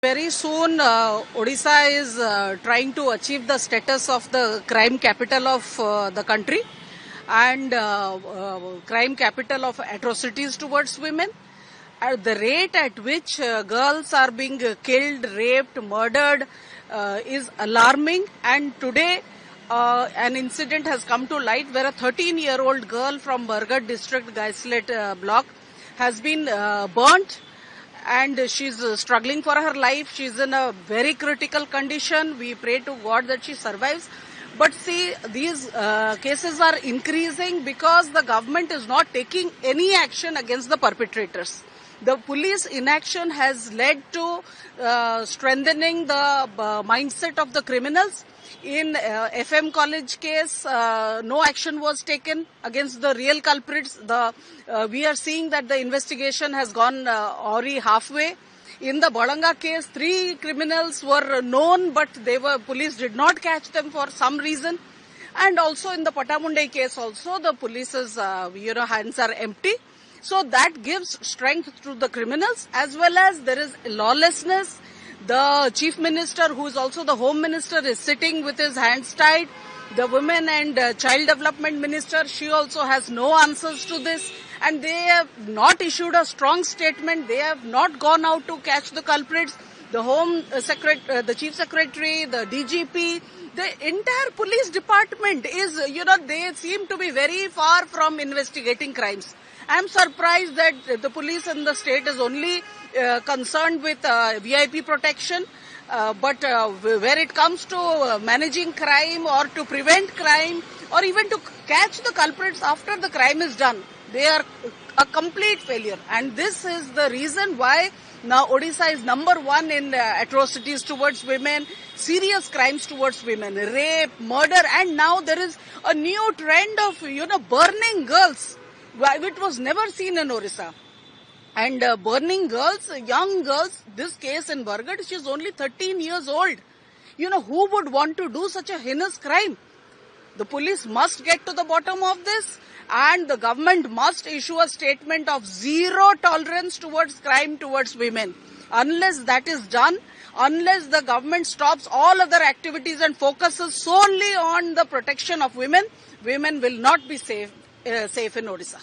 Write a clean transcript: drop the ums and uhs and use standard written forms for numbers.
Very soon, Odisha is trying to achieve the status of the crime capital of the country and crime capital of atrocities towards women. At the rate at which girls are being killed, raped, murdered is alarming. And today, an incident has come to light where a 13-year-old girl from Bargarh district, Gaislet block, has been burnt. And she's struggling for her life. She's in a very critical condition. We pray to God that she survives. But see, these cases are increasing because the government is not taking any action against the perpetrators. The police inaction has led to strengthening the mindset of the criminals. In FM College case, no action was taken against the real culprits. We are seeing that the investigation has gone already halfway. In the Balanga case, 3 criminals were known, but police did not catch them for some reason. And also in the Patamundai case, also the police's hands are empty. So that gives strength to the criminals, as well as there is lawlessness. The chief minister, who is also the home minister, is sitting with his hands tied. The women and child development minister, she also has no answers to this. And they have not issued a strong statement. They have not gone out to catch the culprits. The home secretary, the chief secretary, the DGP, the entire police department is, they seem to be very far from investigating crimes. I am surprised that the police in the state is only concerned with VIP protection, but where it comes to managing crime or to prevent crime or even to catch the culprits after the crime is done, they are a complete failure. And this is the reason why now Odisha is number 1 in atrocities towards women, serious crimes towards women, rape, murder, and now there is a new trend of, burning girls. It was never seen in Odisha. And burning girls, young girls, this case in Bargarh, she is only 13 years old. Who would want to do such a heinous crime? The police must get to the bottom of this, and the government must issue a statement of zero tolerance towards crime towards women. Unless that is done, unless the government stops all other activities and focuses solely on the protection of women, women will not be safe in Odisha.